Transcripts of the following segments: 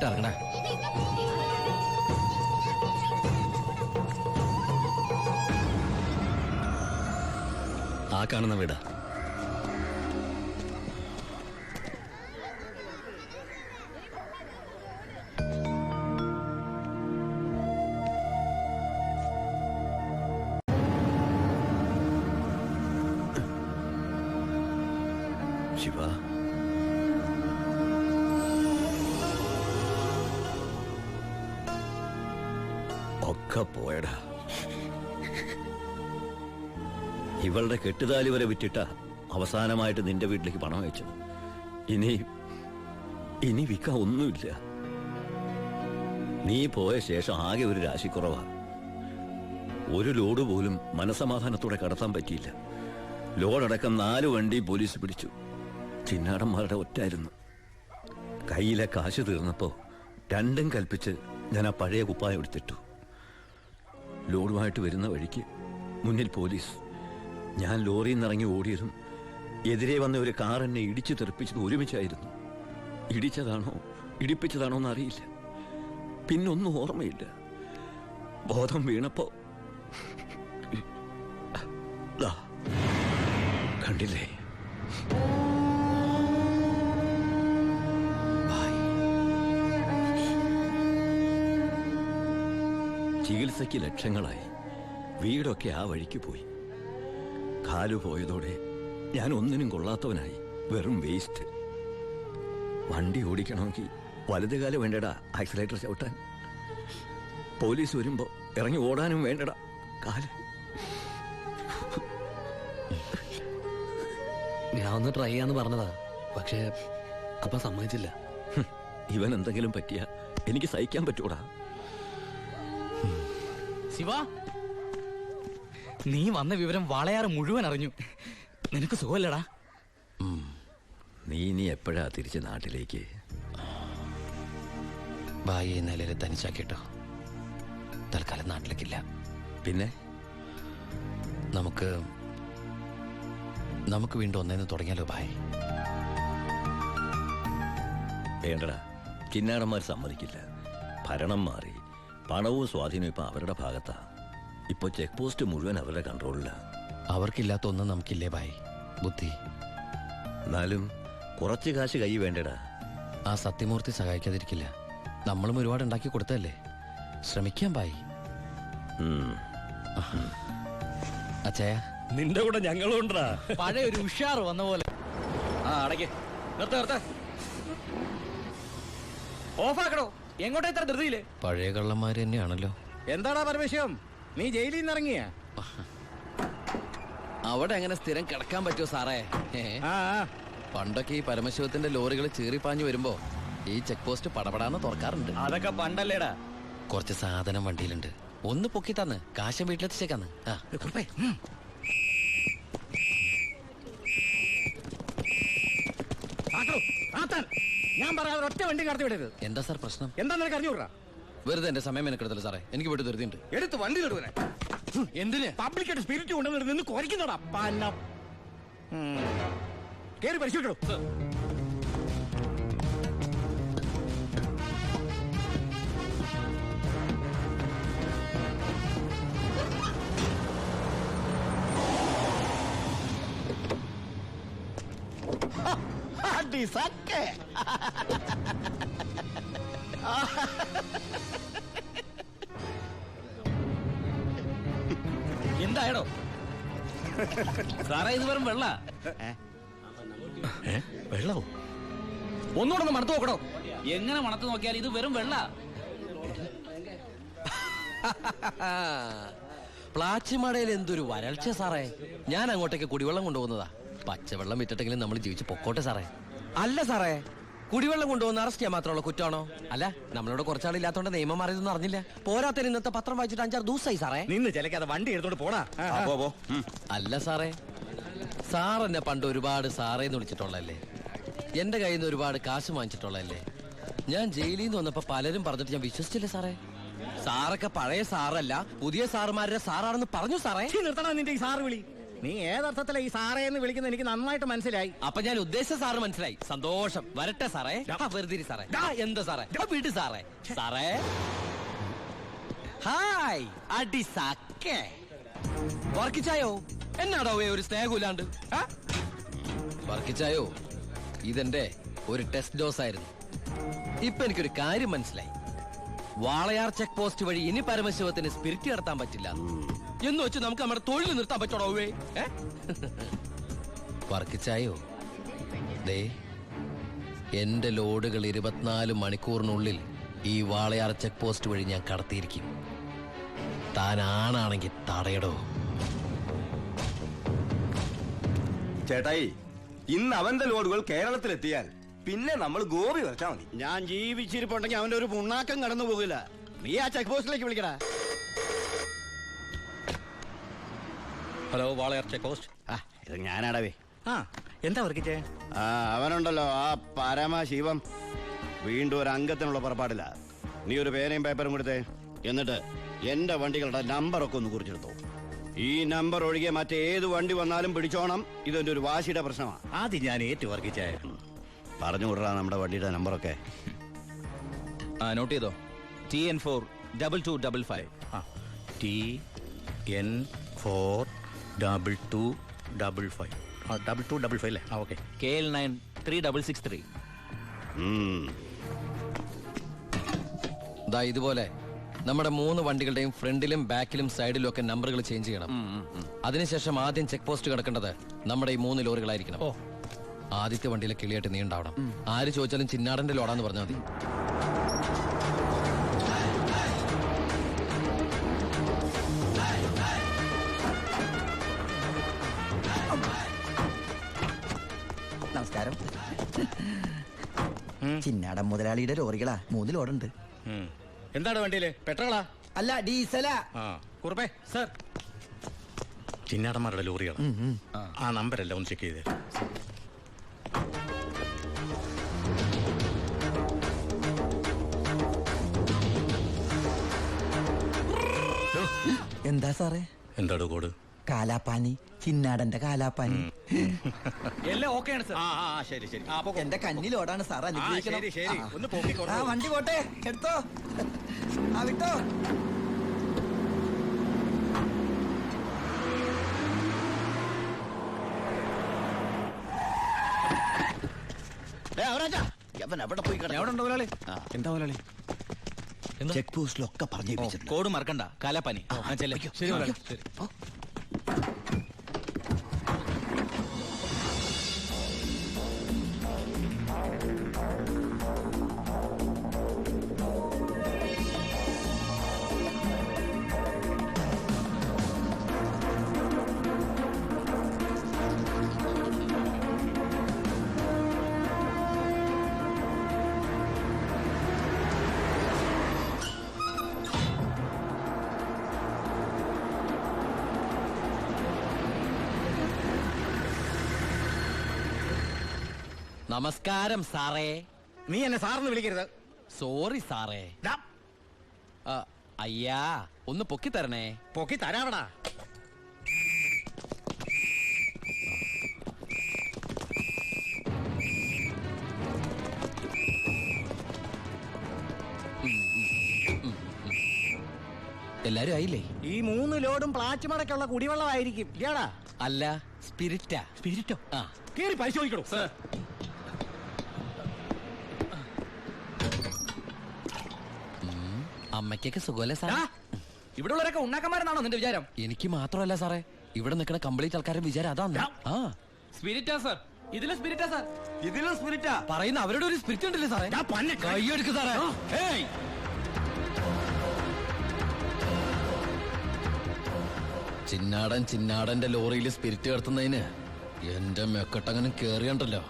ഇങ്ങോട്ട് ഇറങ്ങണ. ആ കാണുന്ന വീടാ. ശിവ, ഒക്കെ പോയടാ. ഇവളുടെ കെട്ടുതാലി വരെ വിറ്റിട്ട അവസാനമായിട്ട് നിന്റെ വീട്ടിലേക്ക് പണം അയച്ചത്. ഇനി വിൽക്കാൻ ഒന്നുമില്ല. നീ പോയ ശേഷം ആകെ ഒരു രാശിക്കുറവാ. ഒരു ലോഡ് പോലും മനസമാധാനത്തോടെ കടത്താൻ പറ്റിയില്ല. ലോഡടക്കം 4 വണ്ടി പോലീസ് പിടിച്ചു. ചിന്നാടന്മാരുടെ ഒറ്റായിരുന്നു. കയ്യിലെ കാശ് തീർന്നപ്പോ രണ്ടും കൽപ്പിച്ച് ഞാൻ ആ പഴയ കുപ്പായം എടുത്തിട്ടു. ലോഡുമായിട്ട് വരുന്ന വഴിക്ക് മുന്നിൽ പോലീസ്. ഞാൻ ലോറിയിൽ നിന്നിറങ്ങി ഓടിയതും എതിരെ വന്ന ഒരു കാർ എന്നെ ഇടിച്ചു തെറിപ്പിച്ചത് ഒരുമിച്ചായിരുന്നു. ഇടിച്ചതാണോ ഇടിപ്പിച്ചതാണോ എന്നറിയില്ല. പിന്നൊന്നും ഓർമ്മയില്ല. ബോധം വീണപ്പോ കണ്ടില്ലേ? ചികിത്സയ്ക്ക് ലക്ഷങ്ങളായി. വീടൊക്കെ ആ വഴിക്ക് പോയി. കാലു പോയതോടെ ഞാൻ ഒന്നിനും കൊള്ളാത്തവനായി. വെറും വേസ്റ്റ്. വണ്ടി ഓടിക്കണമെങ്കിൽ വലതുകാലം വേണ്ടടാ ആക്സിലേറ്റർ ചവിട്ടാൻ. പോലീസ് വരുമ്പോ ഇറങ്ങി ഓടാനും വേണ്ടടാ കാല്. ഞാൻ ഒന്ന് ട്രൈ ചെയ്യാന്ന് പറഞ്ഞതാ, പക്ഷേ അപ്പൊ സമ്മതിച്ചില്ല. ഇവൻ എന്തെങ്കിലും പറ്റിയ എനിക്ക് സഹിക്കാൻ പറ്റൂടാ. ശിവ, നീ വന്ന വിവരം വാളയാറ് മുഴുവൻ അറിഞ്ഞു. നിനക്ക് സുഖമല്ലടാ? നീ എപ്പോഴാ തിരിച്ച് നാട്ടിലേക്ക്? ഭായി നിലയിൽ തനിച്ചാക്കിട്ടോ. തൽക്കാലം നാട്ടിലേക്കില്ല. പിന്നെ നമുക്ക് വീണ്ടും ഒന്നേന്ന് തുടങ്ങിയാലോ ഭായി? വേണ്ടടാ, ചിന്നാടന്മാർ സമ്മതിക്കില്ല. ഭരണം മാറി. പണവും സ്വാധീനവും ഇപ്പൊ അവരുടെ ഭാഗത്താ. ഇപ്പൊ ചെക്ക് പോസ്റ്റ് മുഴുവൻ അവരുടെ കൺട്രോളിലാ. അവർക്കില്ലാത്ത ഒന്നും നമുക്കില്ലേ ഭായി? ബുദ്ധി. എന്നാലും കുറച്ച് കാശ് കൈ വേണ്ടടാ. ആ സത്യമൂർത്തി സഹായിക്കാതിരിക്കില്ല. നമ്മളും ഒരുപാട് ഉണ്ടാക്കി കൊടുത്തല്ലേ. ശ്രമിക്കാം ഭായി. അച്ഛയ, നിന്റെ കൂടെ ഞങ്ങളുണ്ടാ. പഴയ ഒരു ഉഷാർ വന്ന പോലെ. അടയ്ക്ക്. നിർത്ത. ഓഫാക്കടോ. എങ്ങോട്ടാ ഇത്ര ധൃതിയില്? പഴയ കള്ളന്മാര് തന്നെയാണല്ലോ. എന്താടാ പരമേശ്വരം, നീ ജയിലിൽ നിന്ന് ഇറങ്ങിയ? അവിടെ എങ്ങനെ സ്ഥിരം കിടക്കാൻ പറ്റുമോ സാറേ? പണ്ടൊക്കെ ഈ പരമശിവത്തിന്റെ ലോറികൾ ചീറിപ്പാഞ്ഞു വരുമ്പോ ഈ ചെക്ക് പോസ്റ്റ് പടപടാന്ന് തുറക്കാറുണ്ട്. അതൊക്കെ പണ്ടല്ലേടാ. കുറച്ച് സാധനം വണ്ടിയിലുണ്ട്. ഒന്ന് പൊക്കി തന്ന് കാശം വീട്ടിലെത്തിച്ചേക്കാന്ന്. ഞാൻ പറയാതെ ഒറ്റ വണ്ടി കടത്തി വിടരുത്. എന്താ സാർ പ്രശ്നം? എന്താ നിനക്ക് അറിഞ്ഞൂടാ? വെറുതെ എന്റെ സമയം മെനക്കെടുത്തല്ലോ സാറേ. എനിക്ക് വീട്ടിൽ ധൃതിയുണ്ട്. എടുത്ത് വണ്ടി തൊടുവനെ. എന്തിന്? പബ്ലിക്കായിട്ട് സ്പിരിറ്റ് കൊണ്ടുവന്നിട്ട് നിന്ന് കുറയ്ക്കുന്നോടാ. കേറി പരിശോധിക്കണോ? എന്തായടോ സാറേ? ഇത് വെറും വെള്ള. വെള്ളവും ഒന്നുകൂടെ മണത്ത് നോക്കണോ? എങ്ങനെ മണത്ത് നോക്കിയാൽ ഇത് വെറും വെള്ള. പ്ലാച്ചിമടയിൽ എന്തൊരു വരൾച്ച സാറേ. ഞാൻ അങ്ങോട്ടേക്ക് കുടിവെള്ളം കൊണ്ടുപോകുന്നതാ. പച്ചവെള്ളം വിറ്റിട്ടെങ്കിലും നമ്മൾ ജീവിച്ച് പൊക്കോട്ടെ സാറേ. അല്ല സാറേ, കുടിവെള്ളം കൊണ്ടുപോകുന്ന അറസ്റ്റ് ചെയ്യാൻ മാത്രമുള്ള കുറ്റമാണോ? അല്ല, നമ്മളോട് കുറച്ചാളില്ലാത്തോണ്ട് നിയമം മാറിയതൊന്നും അറിഞ്ഞില്ല. പോരാത്തതിന് ഇന്നത്തെ പത്രം വായിച്ചിട്ട് 5-6 ദിവസമായി സാറേ. നിന്ന് ചിലക്കാതെ വണ്ടി എടുത്തോണ്ട് പോടാ. അല്ല സാറേ, സാർ എന്നെ പണ്ട് ഒരുപാട് സാറേന്ന് വിളിച്ചിട്ടുള്ളല്ലേ. എന്റെ കയ്യിൽ നിന്ന് ഒരുപാട് കാശ് വാങ്ങിച്ചിട്ടുള്ളല്ലേ. ഞാൻ ജയിലിൽ നിന്ന് വന്നപ്പോ പലരും പറഞ്ഞിട്ട് ഞാൻ വിശ്വസിച്ചില്ല സാറേ. സാറൊക്കെ പഴയ സാറല്ല, പുതിയ സാറുമാരുടെ സാറാണെന്ന് പറഞ്ഞു സാറേ. നിർത്തണം നിന്റെ ഈ സാറ് വിളി. നീ ഏതർത്ഥത്തിലാ ഈ സാറേ എന്ന് വിളിക്കുന്നത് എനിക്ക് നന്നായിട്ട് മനസ്സിലായി. അപ്പൊ ഞാൻ ഉദ്ദേശിച്ച സാറ് മനസ്സിലായി. സന്തോഷം. വരട്ടെ സാറേ. വെറുതെ സാറേ. എന്താ സാറേ? വീട് സാറേ. സാറേ ഹായ് അടി സാക്കേ വർക്കിച്ചായോ? എന്നാടോ ഒരു സ്നേഹമില്ലാണ്ട്? വർക്കിച്ചായോ, ഇതെന്റെ ഒരു ടെസ്റ്റ് ഡോസ് ആയിരുന്നു. ഇപ്പൊ എനിക്കൊരു കാര്യം മനസ്സിലായി. വാളയാർ ചെക്ക് പോസ്റ്റ് വഴി ഇനി പരമശിവത്തിന് സ്പിരിറ്റ് നടത്താൻ പറ്റില്ല എന്ന് വെച്ച് നമുക്ക് നമ്മുടെ തൊഴിൽ നിർത്താൻ പറ്റണോ? വർക്കിച്ചായോ, ദേ എന്റെ ലോഡുകൾ 24 മണിക്കൂറിനുള്ളിൽ ഈ വാളയാർ ചെക്ക് പോസ്റ്റ് വഴി ഞാൻ കടത്തിയിരിക്കും. താൻ ആണാണെങ്കിൽ തടയടോ. ചേട്ടായി, ഇന്ന് അവന്റെ ലോഡുകൾ കേരളത്തിലെത്തിയാൽ പിന്നെ നമ്മൾ ഗോപി വരച്ചാ മതി. ഞാൻ ജീവിച്ചിരിപ്പുണ്ടെങ്കിൽ അവന്റെ ഒരു പുണ്ണാക്കം കടന്നു പോകില്ല. നീ ആ ചെക്ക് പോസ്റ്റിലേക്ക് വിളിക്കടാ. Hello, Walayar check post. ഇത് ഞാനാടവേ. എന്താ വർക്കിച്ചേ? അവനുണ്ടല്ലോ ആ പരമശിവം, വീണ്ടും ഒരു അംഗത്തിനുള്ള പുറപ്പാടില്ല. നീ ഒരു പേനയും പേപ്പറും കൊടുത്തേ. എന്നിട്ട് എന്റെ വണ്ടികളുടെ നമ്പറൊക്കെ ഒന്ന് കുറിച്ചെടുത്തോ. ഈ നമ്പർ ഒഴികെ മറ്റേത് വണ്ടി വന്നാലും പിടിച്ചോണം. ഇതെന്റെ ഒരു വാശിയുടെ പ്രശ്നമാണ്. ആദ്യം ഞാൻ ഏറ്റു വർക്കിച്ചേ. പറഞ്ഞു വിടറാ നമ്മുടെ വണ്ടിയുടെ നമ്പറൊക്കെ. നോട്ട് ചെയ്തോ. TN4 2255. TN4 2255. 2255 അല്ലേ? ഓക്കെ. KL9 3663. ദാ ഇതുപോലെ നമ്മുടെ 3 വണ്ടികളുടെയും ഫ്രണ്ടിലും ബാക്കിലും സൈഡിലും ഒക്കെ നമ്പറുകൾ ചേഞ്ച് ചെയ്യണം. അതിനുശേഷം ആദ്യം ചെക്ക് പോസ്റ്റ് കിടക്കേണ്ടത് നമ്മുടെ ഈ 3 ലോറികളായിരിക്കണം. ആദ്യത്തെ വണ്ടിയിലെ കിളിയായിട്ട് നീ ഉണ്ടാവണം. ആര് ചോദിച്ചാലും ചിന്നാടന്റെ ലോഡാന്ന് പറഞ്ഞാൽ മതി. നമസ്കാരം. ചിന്നാടൻ മുതലാളിയുടെ ലോറികളാ, 3 ലോഡുണ്ട്. എന്താണ് വണ്ടിയില്? പെട്രോളാ? അല്ല, ഡീസലാ. കുറുപ്പേ സർ, ചിന്നാടന്മാരുടെ ലോറികളാ. ആ നമ്പരല്ല ഒന്ന് ചെക്ക് ചെയ്തേ. എന്താ സാറേ? എന്താടോ കോഡ്? കാലാപ്പാനി, ചിന്നാടന്റെ കാലാപ്പാനി. എല്ലാം ഓക്കെയാണ് സർ. ശരി ശരി. എന്റെ കന്നിലോടാണ് സാർ, അനുഗ്രഹിക്കണം. ശരി ശരി, ഒന്ന് പോക്കിക്കോ. വണ്ടി പോട്ടെ, എടുത്തോ. വിട്ടോ. എവിടെ പോയി കിടന്നു? എവിടെ ഉണ്ടോ മുതലാളി? എന്താ മുതലാളി? ചെക്ക് പോസ്റ്റിലൊക്കെ പറഞ്ഞു. കോഡ് മറക്കണ്ട. കാലാപ്പാനി. ശരി മുതലാളി. ശരി. നമസ്കാരം സാറേ. നീ എന്നെ സാറിന് വിളിക്കരുത്. സോറി സാറേ. അയ്യാ, ഒന്ന് പൊക്കി തരണേ. പൊക്കി തരാവടാ. എല്ലാരും ആയില്ലേ? ഈ 3 ലോഡും പ്ലാച്ചുമടക്കുള്ള കുടിവെള്ളമായിരിക്കും. ഇയാടാ? അല്ല, സ്പിരിറ്റാ. സ്പിരിറ്റോ? ആ, കേറി പരിശോധിക്കണോ? അമ്മയ്ക്കൊക്കെ സുഖമല്ലേ സാറേ? ഇവിടെ ഉള്ളവരൊക്കെ ഉണ്ണാക്കന്മാരെന്നാണോ നിന്റെ വിചാരം? എനിക്ക് മാത്രമല്ല സാറേ, ഇവിടെ നിൽക്കുന്ന കംപ്ലീറ്റ് ആൾക്കാരുടെ വിചാരം അതാണ്. സ്പിരിറ്റാ സർ. ഇതിലും സ്പിരിറ്റാ സർ. ഇതിലും സ്പിരിറ്റാ പറയുന്ന അവരുടെ ഒരു സ്പിരിറ്റ് ഉണ്ടല്ലേ സാറേ? കൈയെടുക്ക് സാറേ. ഏയ്, ചിന്നാടന്റെ ലോറിയിൽ സ്പിരിറ്റ് കടത്തുന്നതിന് എന്റെ മെക്കട്ടങ്ങനെ കേറിയണ്ടല്ലോ.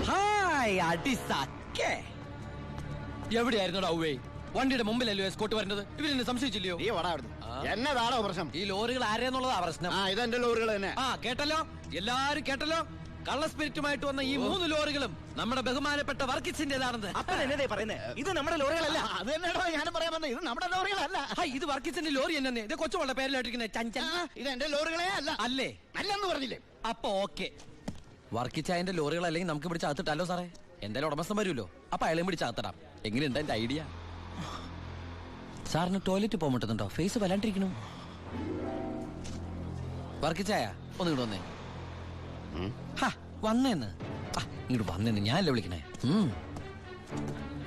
ഹായ് അടി സാക്കേ. എവിടെയായിരുന്നു ഔവേ? വണ്ടിയുടെ മുമ്പിലല്ലോ എസ്കോട്ട് വരുന്നത്. ഇവരെന്നെ സംശയിച്ചില്ലയോ? നീ വടാ അവിടുന്ന്. ആ, എന്നതാണോ പ്രശ്നം? ഈ ലോറികൾ ആരെന്നുള്ളതാ പ്രശ്നം. ആ ഇതെന്റെ ലോറികൾ തന്നെ. ആ കേട്ടല്ലോ, എല്ലാരും കേട്ടല്ലോ. കള്ള സ്പിരിറ്റുമായിട്ട് വന്ന ഈ 3 ലോറികളും നമ്മുടെ ബഹുമാനപ്പെട്ട വർക്കിച്ചിന്റേതാണെന്ന്. അപ്പൻ എന്നതേ പറയുന്നേ? ഇത് നമ്മുടെ ലോറികളല്ല. അത് തന്നെയാണോ ഞാനും പറയാൻ വന്നത്. ഇത് നമ്മുടെ ലോറികളല്ല. ഇത് വർക്കിച്ചിന്റെ ലോറി തന്നെ. ഇത് കൊച്ചുമുള്ള പേരിലായിട്ടിരിക്കുന്ന ചഞ്ചൽ. ഇത് എന്റെ ലോറികളെ അല്ല. അല്ലേ? അല്ലെന്ന് പറഞ്ഞില്ലേ? അപ്പൊ ഓക്കെ, വർക്കിച്ചായന്റെ ലോറികൾ അല്ലെങ്കിൽ നമുക്ക് പിടിച്ച് അകത്തിട്ടല്ലോ സാറേ. എന്തായാലും ഉടമസ്ഥൻ വരുമല്ലോ, അപ്പൊ അയാളെയും പിടിച്ച് അകത്തിടാം. എങ്ങനെയുണ്ട് എന്റെ ഐഡിയ? സാറിന് ടോയ്ലറ്റ് പോകാൻ പറ്റുന്നുണ്ടോ? ഫേസ് വല്ലാണ്ടിരിക്കണു. വർക്കിച്ചായ ഒന്ന് ഇങ്ങോട്ട് വന്നേ. വന്നേന്ന് ഇങ്ങോട്ട് വന്നേന്ന് ഞാനല്ലേ വിളിക്കണേ.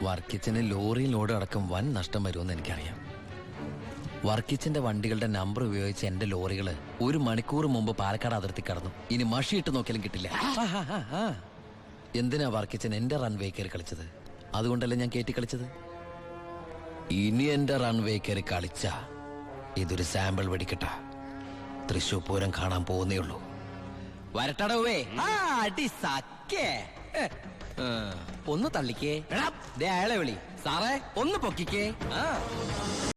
വർക്കിച്ചന് ലോറിയിൽ ലോഡ് അടക്കം വൻ നഷ്ടം വരുമെന്ന് എനിക്കറിയാം. വർക്കിച്ചിന്റെ വണ്ടികളുടെ നമ്പർ ഉപയോഗിച്ച് എന്റെ ലോറികള് 1 മണിക്കൂർ മുമ്പ് പാലക്കാട് അതിർത്തി കടന്നു. ഇനി മഷിയിട്ട് നോക്കിയാലും കിട്ടില്ല. എന്തിനാ വർക്കിച്ചൻ എന്റെ റൺവേ കയറി കളിച്ചത്? അതുകൊണ്ടല്ലേ ഞാൻ കയറ്റി കളിച്ചത്. ഇനി എന്റെ റൺവേ കയറി കളിച്ച ഇതൊരു സാമ്പിൾ വെടിക്കട്ട. തൃശൂർ പൂരം കാണാൻ പോകുന്നേ ഉള്ളൂ. വരട്ടടവേ. ഒന്ന് തള്ളിക്കേ. അയാളെ വിളി സാറേ, ഒന്ന് പൊക്കിക്കേ.